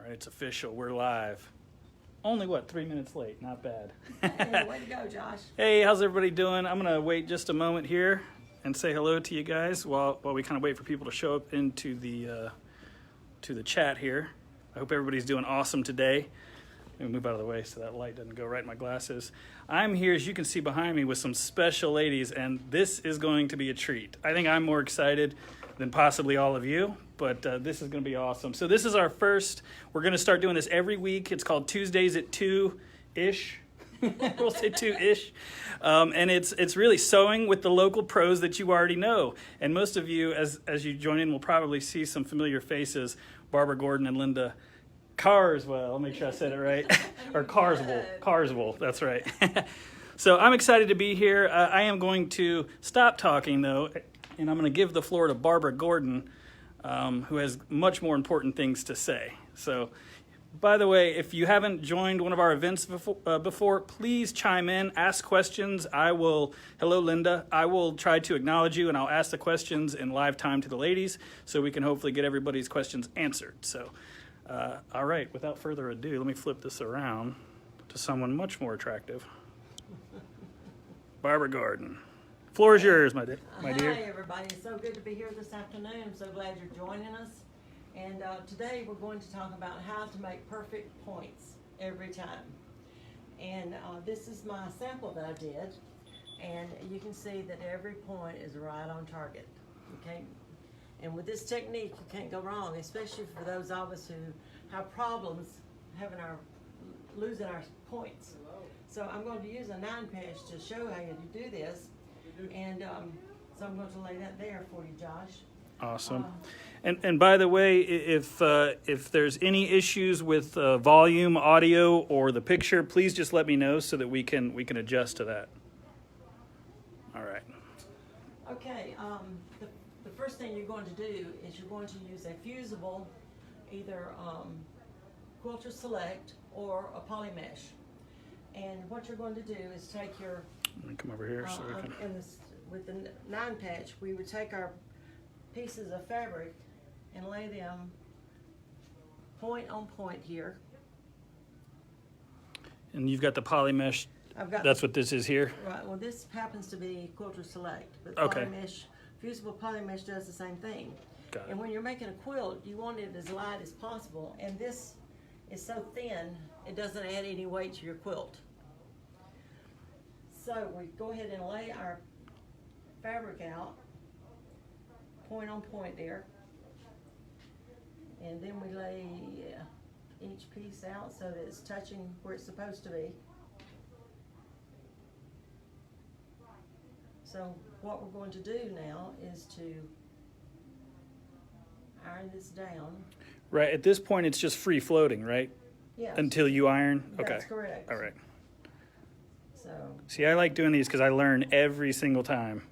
All right, it's official. We're live. Only, what, 3 minutes late? Not bad. Hey, way to go, Josh. Hey, how's everybody doing? I'm going to wait just a moment here and say hello to you guys while we kind of wait for people to show up into the chat here. I hope everybody's doing awesome today. Let me move out of the way so that light doesn't go right in my glasses. I'm here, as you can see behind me, with some special ladies, and this is going to be a treat. I think I'm more excited than possibly all of you, but this is going to be awesome. So this is our first. We're going to start doing this every week. It's called Tuesdays at 2-ish. We'll say 2-ish. And it's really sewing with the local pros that you already know. And most of you, as you join in, will probably see some familiar faces, Barbara Gordon and Linda Carswell. I'll make sure I said it right. Or Carswell, that's right. So I'm excited to be here. I am going to stop talking, though, and I'm going to give the floor to Barbara Gordon, who has much more important things to say. So, by the way, if you haven't joined one of our events before, please chime in, ask questions. Hello, Linda. I will try to acknowledge you, and I'll ask the questions in live time to the ladies so we can hopefully get everybody's questions answered. So, all right, without further ado, let me flip this around to someone much more attractive. Barbara Gordon. Floor is yours, my dear. Hi, everybody. It's so good to be here this afternoon. I'm so glad you're joining us. And today we're going to talk about how to make perfect points every time. And this is my sample that I did. And you can see that every point is right on target. Okay. And with this technique, you can't go wrong, especially for those of us who have problems losing our points. So I'm going to use a 9-patch to show how you do this. And so I'm going to lay that there for you, Josh. Awesome. And by the way, if there's any issues with volume, audio, or the picture, please just let me know so that we can adjust to that. All right. Okay. The first thing you're going to do is you're going to use a fusible, either Quilter Select or a poly mesh. And what you're going to do is take your Let me come over here so I can. With the 9-patch, we would take our pieces of fabric and lay them point on point here. And you've got the poly mesh. That's what this is here. Right. Well, this happens to be Quilter Select, but Okay. fusible poly mesh does the same thing. Got it. And when you're making a quilt, you want it as light as possible, and this is so thin it doesn't add any weight to your quilt. So we go ahead and lay our fabric out, point on point there, and then we lay each piece out so that it's touching where it's supposed to be. So what we're going to do now is to iron this down. Right. At this point, it's just free floating, right? Yes. Until you iron? Okay. That's correct. All right. So, See, I like doing these because I learn every single time.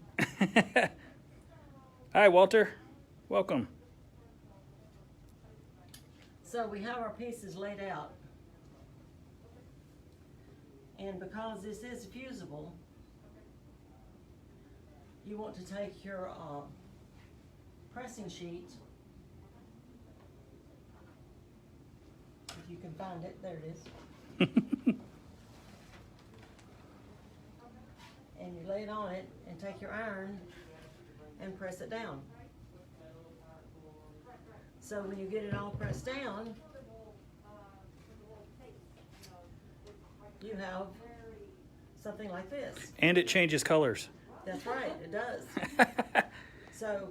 Hi, Walter. Welcome. so we have our pieces laid out. And because this is fusible, you want to take your pressing sheet, if you can find it, there it is. And you lay it on it and take your iron and press it down. So when you get it all pressed down, you have something like this. And it changes colors. That's right, it does. So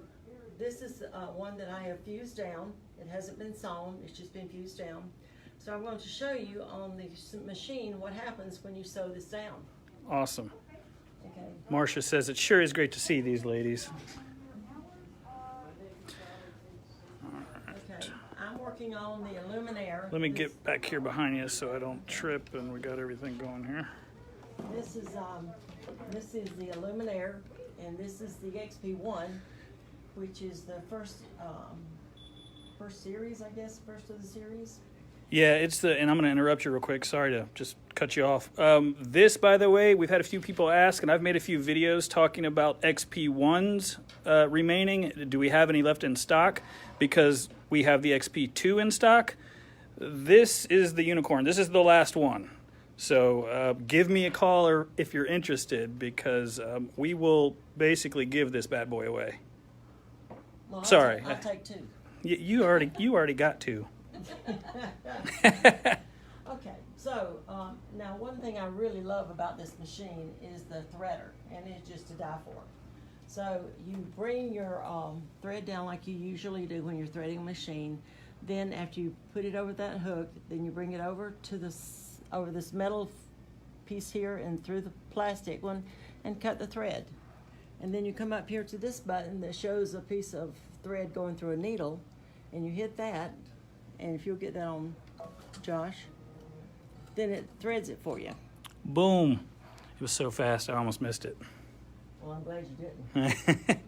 this is one that I have fused down. It hasn't been sewn, it's just been fused down. So I'm going to show you on the machine what happens when you sew this down. Awesome. Okay. Marcia says it sure is great to see these ladies. Okay, I'm working on the Illuminaire. Let me get back here behind you so I don't trip and we got everything going here. This is the Illuminaire, and this is the XP1, which is the first series, I guess, first of the series. Yeah, and I'm going to interrupt you real quick. Sorry to just cut you off. This, by the way, we've had a few people ask, and I've made a few videos talking about XP1s remaining. Do we have any left in stock? Because we have the XP2 in stock. this is the unicorn. This is the last one. So give me a call or if you're interested, because we will basically give this bad boy away. Well, Sorry. I'll take two. You already got two. Okay, so now one thing I really love about this machine is the threader, and it's just to die for. So you bring your thread down like you usually do when you're threading a machine. Then after you put it over that hook, then you bring it over to this metal piece here and through the plastic one and cut the thread. And then you come up here to this button that shows a piece of thread going through a needle, and you hit that, and if you'll get that on Josh, then it threads it for you. Boom. It was so fast I almost missed it. Well, I'm glad you didn't.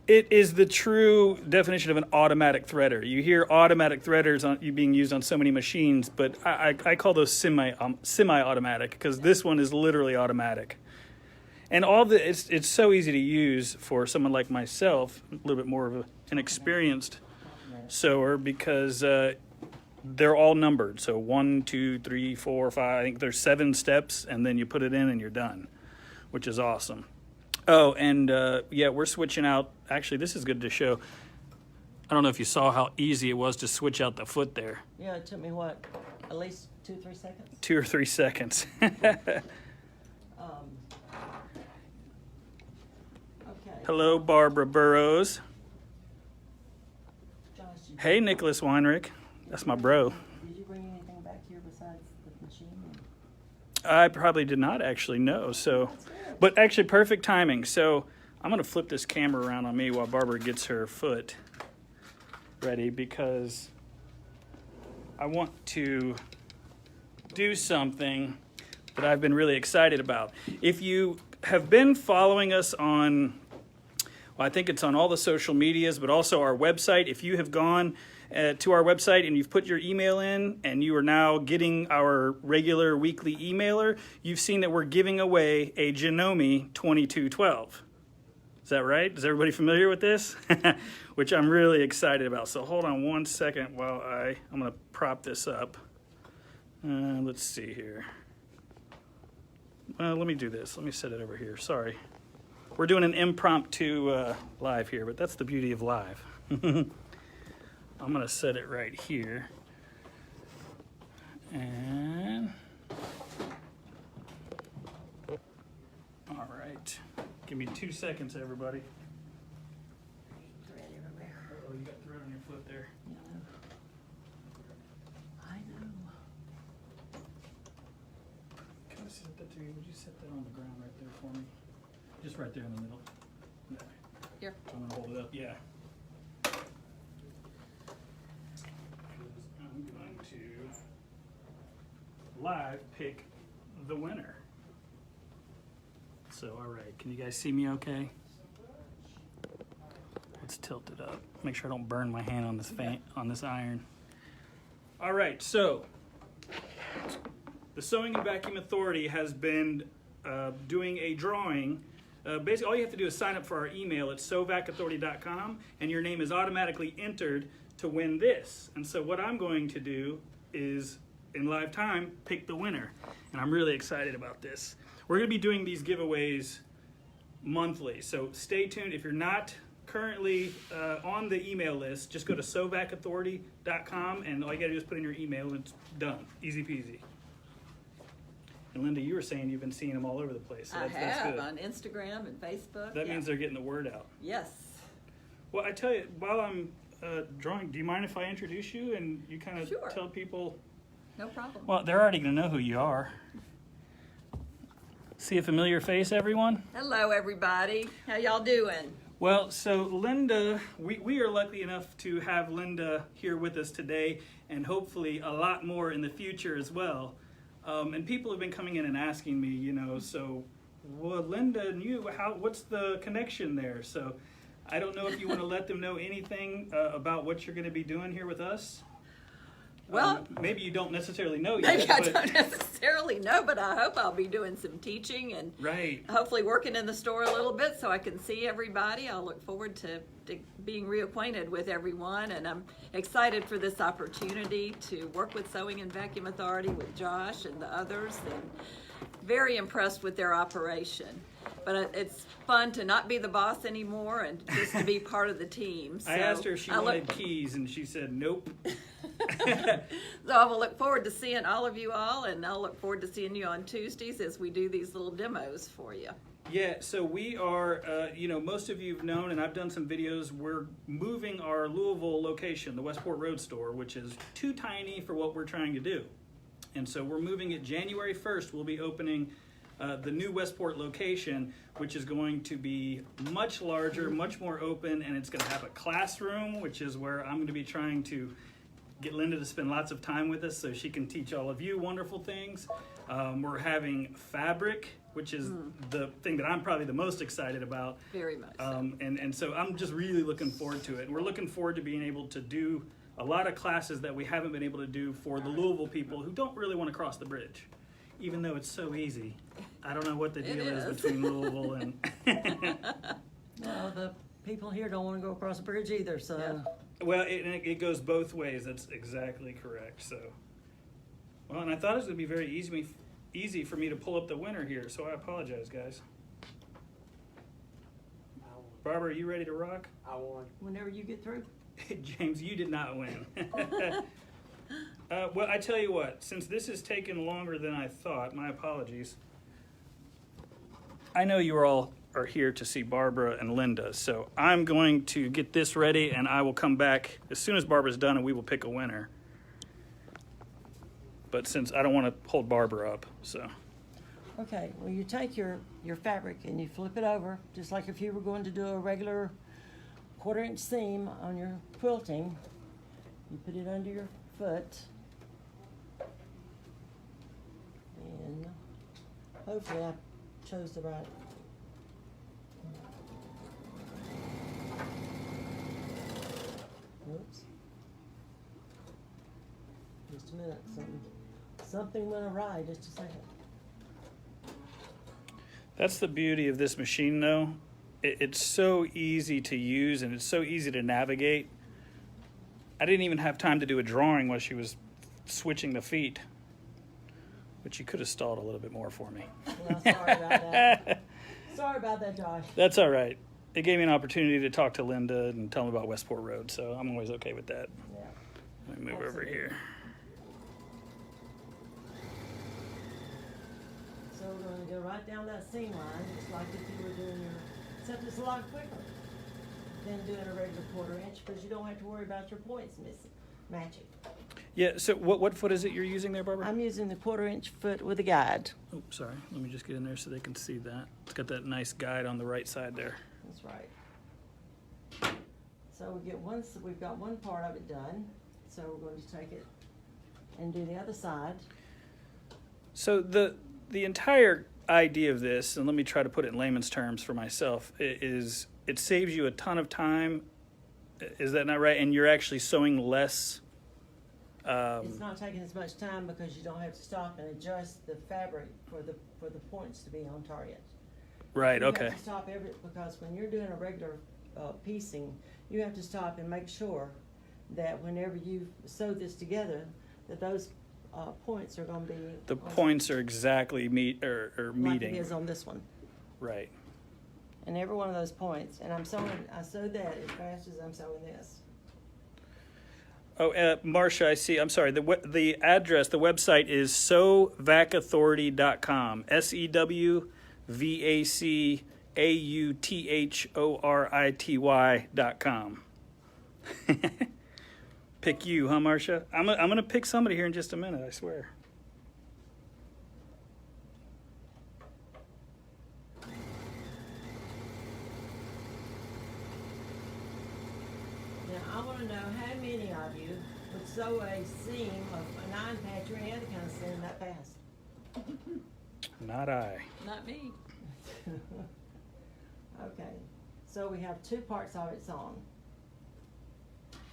It is the true definition of an automatic threader. You hear automatic threaders being used on so many machines, but I call those semi-automatic because this one is literally automatic. And it's so easy to use for someone like myself, a little bit more of an experienced sewer, because they're all numbered. So 1, 2, 3, 4, 5. I think there's 7 steps, and then you put it in and you're done, which is awesome. Oh, and yeah, we're switching out. Actually, this is good to show. I don't know if you saw how easy it was to switch out the foot there. Yeah, it took me what, at least 2-3 seconds? 2 or 3 seconds. Okay. Hello, Barbara Burrows. Josh, Hey, Nicholas Weinrich. That's my bro. did you bring anything back here besides the machine? I probably did not actually know. So, but actually, perfect timing. So I'm gonna flip this camera around on me while Barbara gets her foot ready, because I want to do something that I've been really excited about. If you have been following us on, well, I think it's on all the social medias, but also our website. If you have gone to our website and you've put your email in and you are now getting our regular weekly emailer, you've seen that we're giving away a Janome 2212. Is that right? Is everybody familiar with this? Which I'm really excited about. So hold on one second while I'm going to prop this up. Let's see here. Let me do this. Let me set it over here. Sorry. We're doing an impromptu live here, but that's the beauty of live. I'm going to set it right here. And all right. Give me 2 seconds, everybody. Thread everywhere. Oh, you got thread on your foot there. I know. Can I set that to you? Would you set that on the ground right there for me? Just right there in the middle. No. Here. I'm going to hold it up. Yeah. I'm going to live pick the winner. So, all right. Can you guys see me okay? Let's tilt it up. Make sure I don't burn my hand on this iron. All right. So, the Sewing and Vacuum Authority has been doing a drawing. Basically, all you have to do is sign up for our email at sewvacauthority.com, and your name is automatically entered to win this. And so what I'm going to do is, in live time, pick the winner. And I'm really excited about this. We're going to be doing these giveaways monthly, so stay tuned. If you're not currently on the email list, just go to sewvacauthority.com, and all you got to do is put in your email, and it's done. Easy peasy. And Linda, you were saying you've been seeing them all over the place. So I that's have good. on Instagram and Facebook. That yeah. means they're getting the word out. Yes. Well, I tell you, while I'm drawing, do you mind if I introduce you and you kind of Sure. tell people? No problem. Well, they're already going to know who you are. See a familiar face, everyone? Hello, everybody. How y'all doing? Well, so Linda, we are lucky enough to have Linda here with us today, and hopefully a lot more in the future as well. And people have been coming in and asking me, so, well, Linda and you, what's the connection there? So I don't know if you want to let them know anything about what you're going to be doing here with us. Well, maybe you don't necessarily know yet. maybe I but- don't necessarily know, but I hope I'll be doing some teaching and Right. hopefully working in the store a little bit so I can see everybody. I'll look forward to being reacquainted with everyone, and I'm excited for this opportunity to work with Sewing and Vacuum Authority with Josh and the others, and very impressed with their operation. But it's fun to not be the boss anymore and just to be part of the team. So I asked her if she I look- wanted keys, and she said nope. So I will look forward to seeing all of you all, and I'll look forward to seeing you on Tuesdays as we do these little demos for you. Yeah, so we are, most of you have known, and I've done some videos, we're moving our Louisville location, the Westport Road store, which is too tiny for what we're trying to do. And so we're moving it January 1st. We'll be opening the new Westport location, which is going to be much larger, much more open, and it's going to have a classroom, which is where I'm going to be trying to get Linda to spend lots of time with us so she can teach all of you wonderful things. We're having fabric, which is the thing that I'm probably the most excited about. Very much so. And so I'm just really looking forward to it. And we're looking forward to being able to do a lot of classes that we haven't been able to do for the Louisville people who don't really want to cross the bridge, even though it's so easy. I don't know what the It deal is is. between Louisville and... Well, the people here don't want to go across the bridge either, so. Yeah. Well, it goes both ways. That's exactly correct. So, well, and I thought it was going to be very easy for me to pull up the winner here, so I apologize, guys. Barbara, are you ready to rock? I won. Whenever you get through. James, you did not win. Well, I tell you what, since this has taken longer than I thought, my apologies. I know you all are here to see Barbara and Linda, so I'm going to get this ready, and I will come back as soon as Barbara's done, and we will pick a winner. But since I don't want to hold Barbara up, so. Okay, well, you take your fabric and you flip it over, just like if you were going to do a regular 1/4 inch seam on your quilting. You put it under your foot. And hopefully I chose the right. Oops. Just a minute, something went awry, just a second. That's the beauty of this machine, though. It's so easy to use, and it's so easy to navigate. I didn't even have time to do a drawing while she was switching the feet, but you could have stalled a little bit more for me. Well, sorry about that. Sorry about that, Josh. That's all right. It gave me an opportunity to talk to Linda and tell them about Westport Road, so I'm always okay with that. Yeah. Let me move over Absolutely. here. So we're going to go right down that seam line, just like if you were doing your, except it's a lot quicker than doing a regular 1/4 inch, because you don't have to worry about your points matching. Yeah, so what foot is it you're using there, Barbara? I'm using the 1/4 inch foot with a guide. Oh, sorry. Let me just get in there so they can see that. It's got that nice guide on the right side there. That's right. So we've got one part of it done. So we're going to take it and do the other side. So the entire idea of this, and let me try to put it in layman's terms for myself, is it saves you a ton of time. Is that not right? And you're actually sewing less. It's not taking as much time because you don't have to stop and adjust the fabric for the points to be on target. Right. You Okay. have to stop because when you're doing a regular piecing, you have to stop and make sure that whenever you sew this together, that those points are going to be The on- points are exactly like meeting. it is on this one. Right. And every one of those points, and I sewed that as fast as I'm sewing this. Oh, Marcia, I see. I'm sorry. The address, the website is sewvacauthority.com. SEWVACAUTHORITY.com. Pick you, huh, Marcia? I'm gonna pick somebody here in just a minute. I swear. Now, I want to know how many of you would sew a seam of a 9-patch or any other kind of seam that fast? Not I. Not me. Okay, so we have 2 parts of it sewn.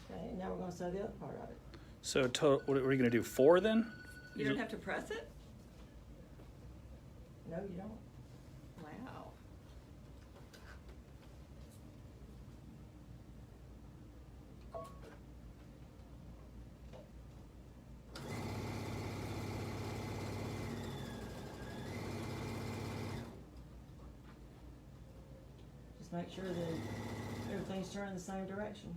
Okay, now we're going to sew the other part of it. So what are we going to do? 4 then? You don't have to press it? No, you don't. Wow. Just make sure that everything's turning the same direction.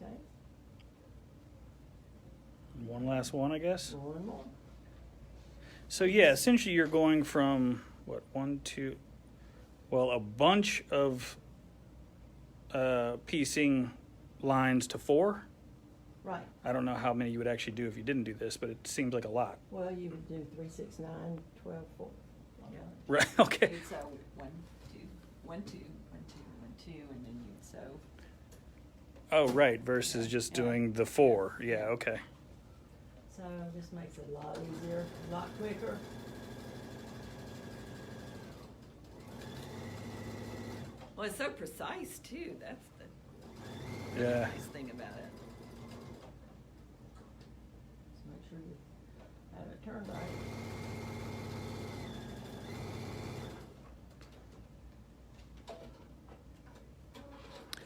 Okay, One last one, I guess. one more. So yeah, essentially you're going from what, 1, 2, well, a bunch of piecing lines to 4. Right. I don't know how many you would actually do if you didn't do this, but it seems like a lot. Well, you would do 3, 6, 9, 12, 4. Yeah. Right, okay. You'd sew 1, 2, 1, 2, 1, 2, 1, 2, and then you'd sew. Oh, right, versus just doing the 4. Yeah, okay. So this makes it a lot easier, a lot quicker. Well, it's so precise too. That's the Yeah. nice thing about it. Just make sure you have it turned right.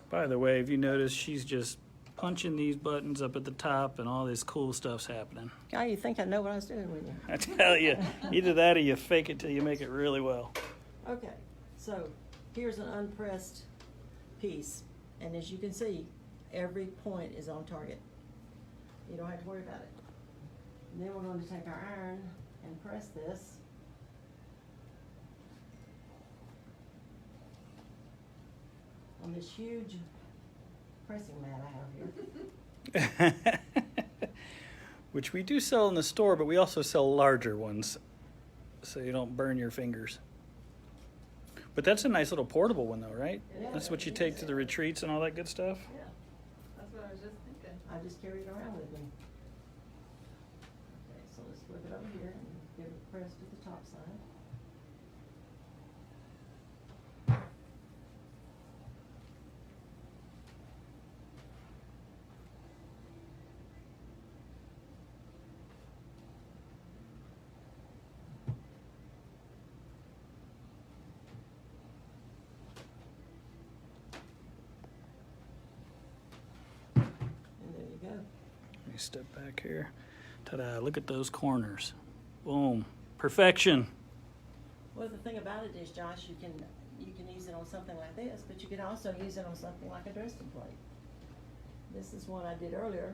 By the way, if you notice, she's just punching these buttons up at the top and all this cool stuff's happening. God, you think I know what I was doing with you. I tell you, either that or you fake it till you make it really well. Okay, so here's an unpressed piece, and as you can see, every point is on target. You don't have to worry about it. And then we're going to take our iron and press this. On this huge pressing mat I have here. Which we do sell in the store, but we also sell larger ones so you don't burn your fingers. But that's a nice little portable one though, right? Yeah, That's what you it take is. to the retreats and all that good stuff? Yeah, That's what I was just thinking. I just carry it around with me. Okay, so let's flip it over here and give it a press to the top side. And there you go. Let me step back here. Ta-da, look at those corners. Boom, perfection. Well, the thing about it is, Josh, you can use it on something like this, but you can also use it on something like a Dresden plate. This is one I did earlier,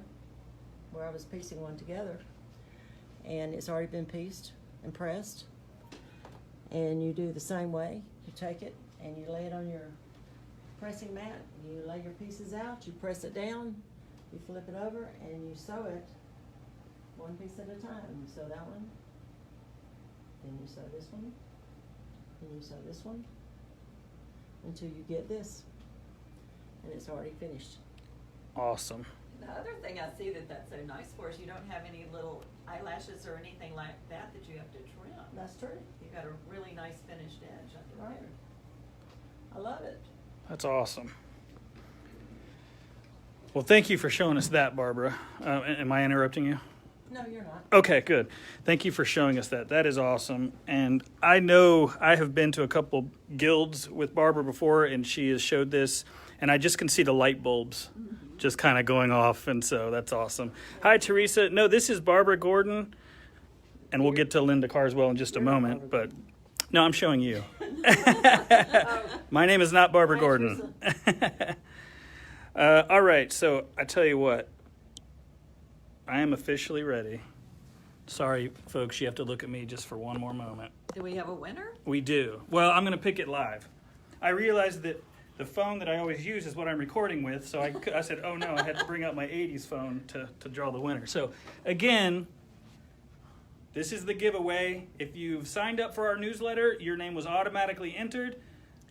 where I was piecing one together, and it's already been pieced and pressed. And you do the same way. You take it and you lay it on your pressing mat. You lay your pieces out. You press it down. You flip it over and you sew it one piece at a time. You sew that one, then you sew this one, then you sew this one, until you get this, and it's already finished. Awesome. The other thing I see that's so nice for is you don't have any little eyelashes or anything like that you have to trim. That's true. You've got a really nice finished edge under Right. there. I love it. That's awesome. Well, thank you for showing us that, Barbara. Am I interrupting you? No, you're not. Okay, good. Thank you for showing us that. That is awesome. And I know I have been to a couple guilds with Barbara before, and she has showed this, and I just can see the light bulbs just kind of going off, and so that's awesome. Hi, Teresa. No, this is Barbara Gordon, and we'll get to Linda Carswell in just a You're not moment, Barbara but no, I'm showing you. My name is not Barbara Hi, Gordon. All right, so I tell you what, I am officially ready. Sorry, folks, you have to look at me just for one more moment. Do we have a winner? We do. Well, I'm going to pick it live. I realized that the phone that I always use is what I'm recording with, so I said, oh no, I had to bring out my 80s phone to draw the winner. So again, this is the giveaway. If you've signed up for our newsletter, your name was automatically entered.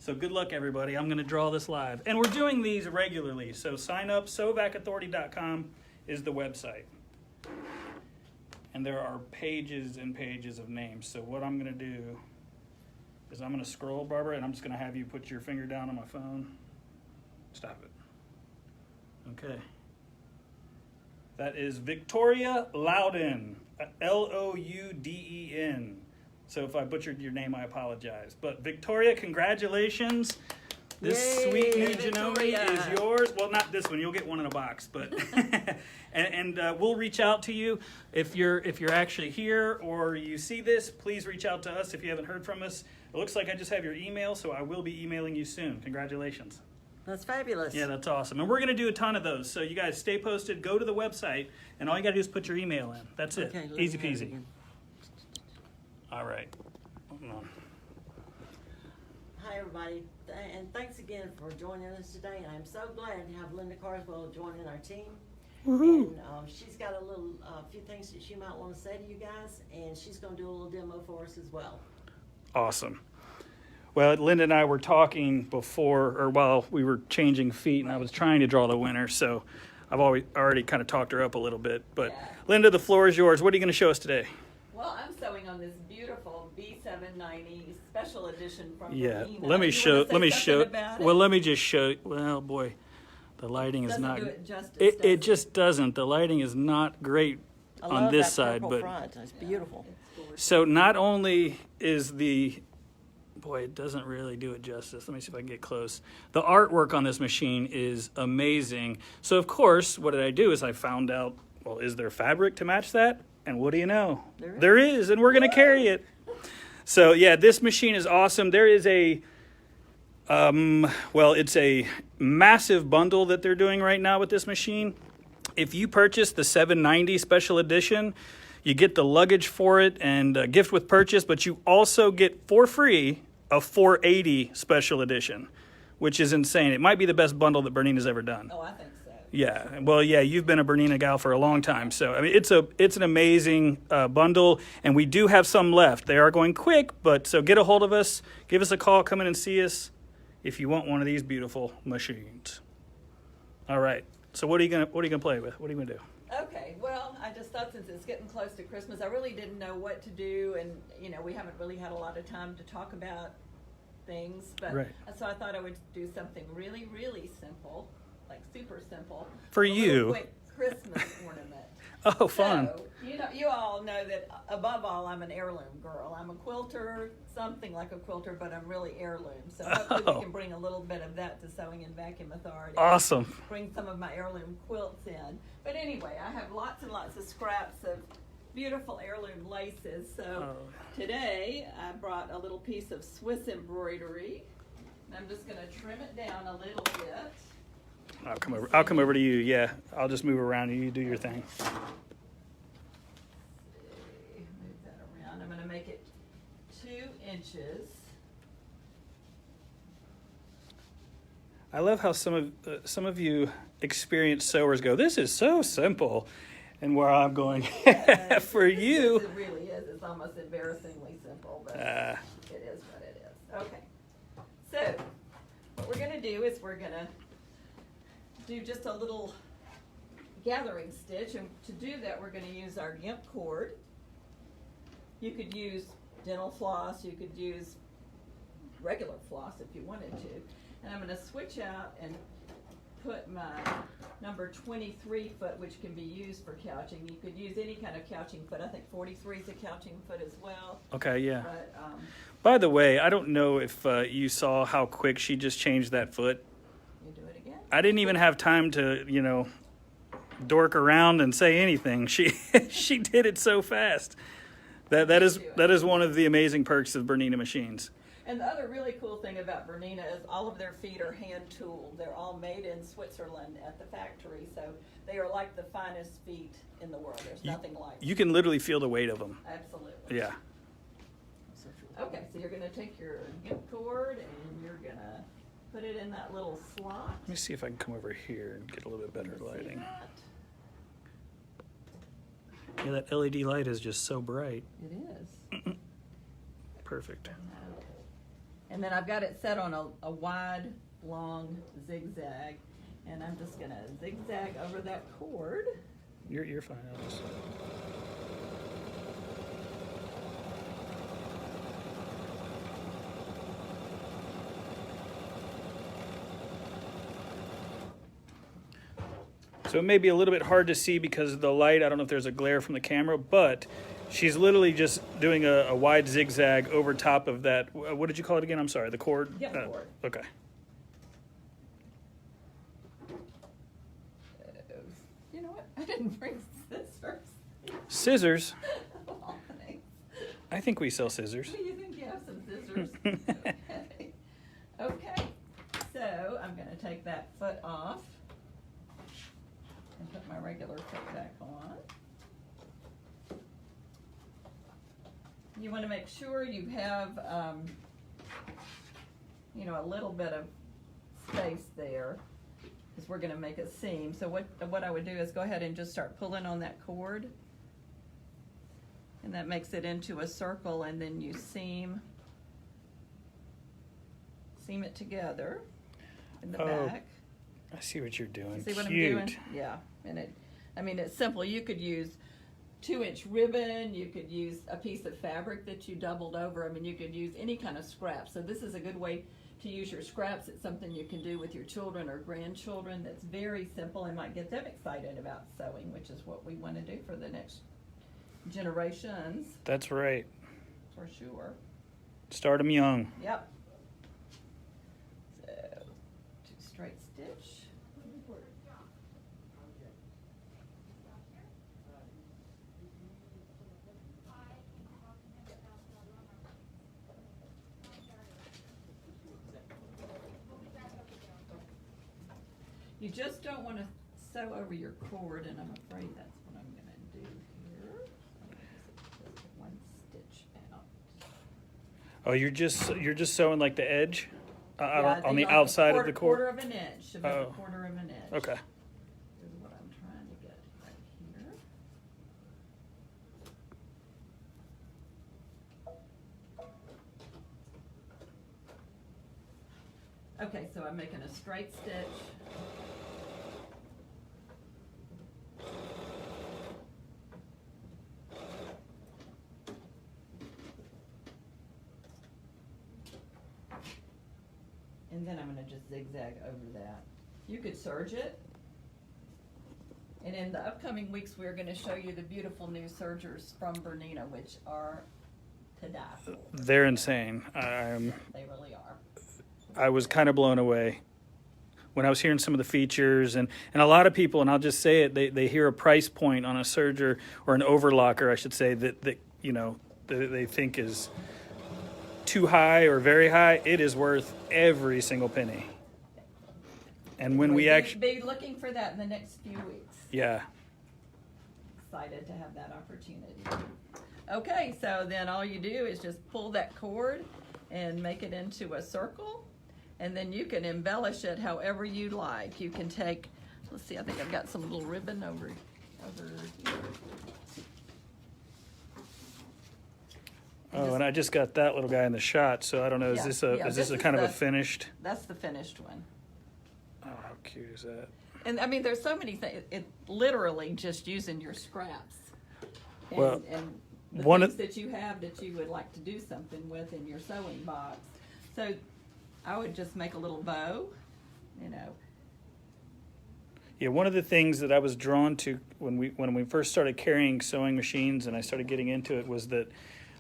So good luck, everybody. I'm going to draw this live. And we're doing these regularly, so sign up. SewVacAuthority.com is the website. and there are pages and pages of names. So what I'm going to do is I'm going to scroll, Barbara, and I'm just going to have you put your finger down on my phone. Stop it. Okay. That is Victoria Louden, Louden. So if I butchered your name, I apologize. But Victoria, congratulations. This Yay, sweet new Victoria. Janome is yours. Well, not this one. You'll get one in a box. But and we'll reach out to you if you're actually here or you see this. Please reach out to us if you haven't heard from us. It looks like I just have your email, so I will be emailing you soon. Congratulations. That's fabulous. Yeah, that's awesome. And we're going to do a ton of those. So you guys stay posted. Go to the website, and all you got to do is put your email in. That's it. Okay, let Easy me have it peasy. again. All right. Hold on. Hi, everybody, and thanks again for joining us today. I'm so glad to have Linda Carswell joining our team. And she's got a few things that she might want to say to you guys, and she's going to do a little demo for us as well. Awesome. Well, Linda and I were talking before, or while we were changing feet, and I was trying to draw the winner, so I've already kind of talked her up a little bit. But Yeah. Linda, the floor is yours. What are you going to show us today? Well, I'm sewing on this beautiful B790 special edition from Yeah, Bernina. let me You show. wanna say Let me something show. about it? Well, let me just show. Well, boy, the lighting is Doesn't not. do it justice, It does it? just doesn't. The lighting is not great I on love this that side, purple but front. It's beautiful. It's gorgeous. so not only is the boy, it doesn't really do it justice. Let me see if I can get close. The artwork on this machine is amazing. So of course, what did I do is I found out, well, is there fabric to match that? And what do you know? There is, and we're going to carry it. So yeah, this machine is awesome. There is a, it's a massive bundle that they're doing right now with this machine. If you purchase the 790 special edition, you get the luggage for it and a gift with purchase, but you also get for free a 480 special edition, which is insane. It might be the best bundle that Bernina's ever done. Oh, I think so. Yeah, well, yeah, you've been a Bernina gal for a long time, so I mean, it's an amazing bundle, and we do have some left. They are going quick, but so get a hold of us, give us a call, come in and see us if you want one of these beautiful machines. All right, so what are you gonna play with? What are you gonna do? Okay, well, I just thought since it's getting close to Christmas, I really didn't know what to do, and we haven't really had a lot of time to talk about things, but Right. so I thought I would do something really, really simple, like super simple. For A little you. quick Christmas ornament. Oh, fun. So, you all know that above all, I'm an heirloom girl. I'm a quilter, something like a quilter, but I'm really heirloom. So hopefully Oh. we can bring a little bit of that to Sewing and Vacuum Authority. Awesome. Bring some of my heirloom quilts in. But anyway, I have lots and lots of scraps of beautiful heirloom laces. So today I brought a little piece of Swiss embroidery. And I'm just going to trim it down a little bit. I'll come over to you. Yeah, I'll just move around and you do your thing. Move that around. I'm going to make it 2 inches. I love how some of you experienced sewers go, this is so simple, and where I'm going, for you. It really is. It's almost embarrassingly simple, but it is what it is. Okay. So what we're going to do is we're going to do just a little gathering stitch, and to do that we're going to use our GIMP cord. You could use dental floss, you could use regular floss if you wanted to. And I'm going to switch out and put my number 23 foot, which can be used for couching. You could use any kind of couching foot. I think 43 is a couching foot as well. Okay, yeah. But By the way, I don't know if you saw how quick she just changed that foot. you do it again. I didn't even have time to, dork around and say anything. She she did it so fast. That is one of the amazing perks of Bernina machines. And the other really cool thing about Bernina is all of their feet are hand tooled. They're all made in Switzerland at the factory, so they are like the finest feet in the world. There's nothing like them. You can literally feel the weight of them. Absolutely. Yeah. Okay, so you're going to take your GIMP cord and you're going to put it in that little slot. Let me see if I can come over here and get a little bit better See lighting. that? Yeah, that LED light is just so bright. It is. Perfect. And then I've got it set on a wide, long zigzag, and I'm just going to zigzag over that cord. You're fine. I'll just... So it may be a little bit hard to see because of the light. I don't know if there's a glare from the camera, but she's literally just doing a wide zigzag over top of that. What did you call it again? I'm sorry, the cord? Yep, cord. Okay. You know what? I didn't bring scissors. Scissors? Well, thanks. I think we sell scissors. Do you think you have some scissors? Okay. Okay. So I'm going to take that foot off and put my regular foot back on. You want to make sure you have, you know, a little bit of space there, because we're going to make a seam. So what I would do is go ahead and just start pulling on that cord, and that makes it into a circle, and then you seam it together in the back. I see what you're doing. See what Cute. I'm doing? Yeah, and it's simple. You could use 2-inch ribbon, you could use a piece of fabric that you doubled over. I mean, you could use any kind of scrap. So this is a good way to use your scraps. It's something you can do with your children or grandchildren that's very simple and might get them excited about sewing, which is what we want to do for the next generations, That's right. for sure. Start them young. Yep. So, 2 straight stitch. You just don't want to sew over your cord, and I'm afraid that's what I'm going to do here. I'm going to just one stitch out. Oh, you're just sewing like the edge Yeah, on the like outside of the quarter cord. of an inch, about Oh. a quarter of an inch. Okay. Is what I'm trying to get right here. Okay, so I'm making a straight stitch. And then I'm going to just zigzag over that. You could serge it. And in the upcoming weeks, we're going to show you the beautiful new sergers from Bernina, which are to die for. They're insane. They really are. I was kind of blown away when I was hearing some of the features, and a lot of people, and I'll just say it, they hear a price point on a serger or an overlocker, I should say, that you know they think is too high or very high. It is worth every single penny. And when we actually be looking for that in the next few weeks. Yeah. Excited to have that opportunity. Okay, so then all you do is just pull that cord and make it into a circle, and then you can embellish it however you like. You can take, let's see, I think I've got some little ribbon over here. Oh, and I just got that little guy in the shot, so I don't know. Is Yeah, this yeah, is this a is kind of a the- finished? That's the finished one. Oh, how cute is that? And I mean, there's so many things. It literally just using your scraps. And, Well, and the one things of- that you have that you would like to do something with in your sewing box. So I would just make a little bow, you know. Yeah, one of the things that I was drawn to when we first started carrying sewing machines and I started getting into it was that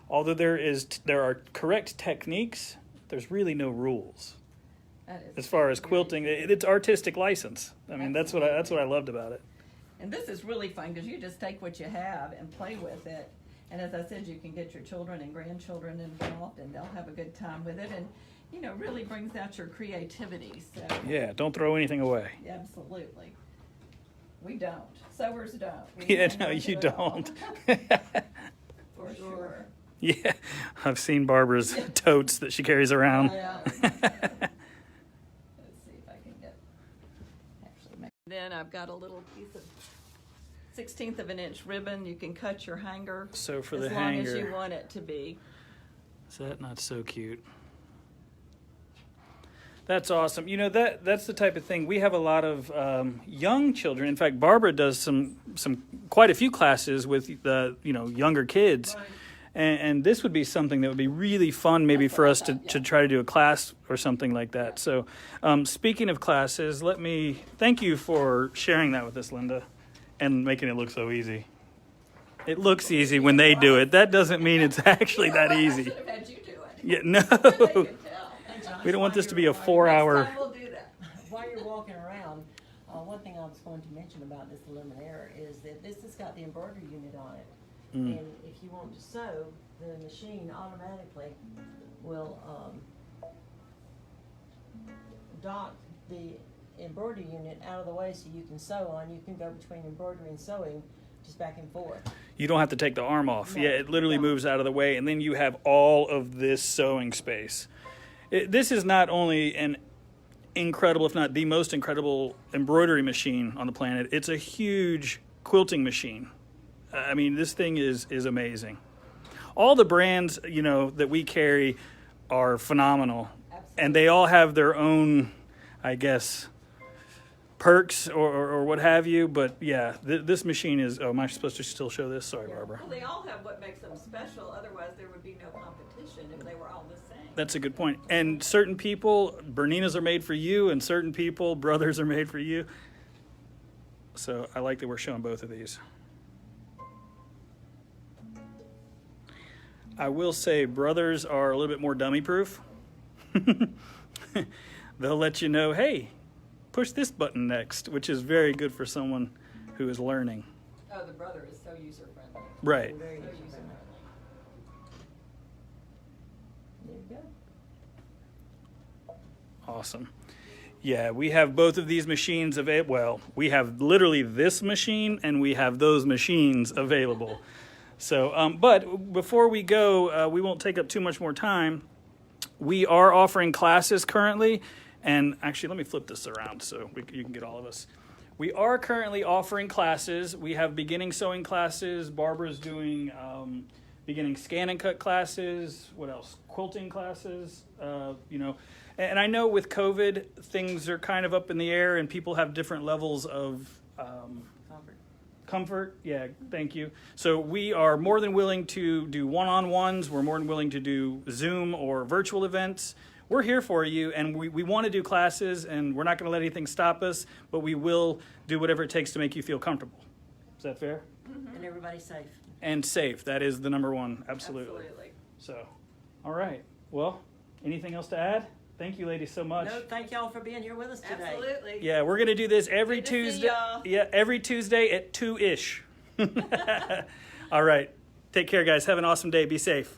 although there are correct techniques, there's really no rules That is as far as very quilting. good. It's artistic license. I mean, that's what I loved about it. And this is really fun because you just take what you have and play with it. And as I said, you can get your children and grandchildren involved, and they'll have a good time with it. And you know, really brings out your creativity. So Yeah, don't throw anything away. absolutely, we don't. Sewers don't. We Yeah, hang no, on to you it all. don't. For sure. Yeah, I've seen Barbara's totes that she carries around. Yeah. Let's see if I can get. Then I've got a little piece of 1/16 of an inch ribbon. You can cut your hanger So for as the long as hanger, you want it to be. is that not so cute? That's awesome. You know, that's the type of thing. We have a lot of young children. In fact, Barbara does some quite a few classes with the younger kids, And this would be something that would be really fun, maybe for us to try to do a class or something like that. So, speaking of classes, thank you for sharing that with us, Linda, and making it look so easy. It looks easy when they do it. That doesn't mean it's actually that I easy. should have had you do it. Yeah, no. They could tell. Hey, John, We don't want this to be a Next 4-hour. time we'll do that. While you're walking around, one thing I was going to mention about this Luminaire is that this has got the embroidery unit on it. Mm. And if you want to sew, the machine automatically will dock the embroidery unit out of the way so you can sew on. You can go between embroidery and sewing just back and forth. You don't have to take the arm off. No, Yeah, it literally no. moves out of the way, and then you have all of this sewing space. This is not only an incredible, if not the most incredible embroidery machine on the planet, it's a huge quilting machine. I mean, this thing is amazing. All the brands, that we carry are phenomenal. And they all have their own, I guess, perks or what have you. But yeah, this machine is, am I supposed to still show this? Sorry, Barbara. Well, they all have what makes them special. Otherwise, there would be no competition if they were all the same. That's a good point. And certain people, Berninas are made for you, and certain people, Brothers are made for you. So I like that we're showing both of these. I will say Brothers are a little bit more dummy proof. They'll let you know, hey, push this button next, which is very good for someone who is learning. Oh, the Brother is so user-friendly. Right. Very So user-friendly. user-friendly. There you go. Awesome. Yeah, we have both of these machines available. Well, we have literally this machine and we have those machines available. So, but before we go, we won't take up too much more time. We are offering classes currently, and actually, let me flip this around so you can get all of us. We are currently offering classes. We have beginning sewing classes. Barbara's doing beginning scan and cut classes. What else? Quilting classes. And I know with COVID, things are kind of up in the air, and people have different levels of comfort. Yeah, thank you. So we are more than willing to do one-on-ones. We're more than willing to do Zoom or virtual events. We're here for you, and we want to do classes, and we're not going to let anything stop us, but we will do whatever it takes to make you feel comfortable. Is that fair? And everybody's safe. And safe. That is the number one. Absolutely. Absolutely. So, all right. Well, anything else to add? Thank you, ladies, so much. No, thank y'all for being here with us today. Absolutely. Yeah, we're going to do this every Good to see Tuesday. y'all. Yeah, every Tuesday at 2-ish. All right. Take care, guys. Have an awesome day. Be safe.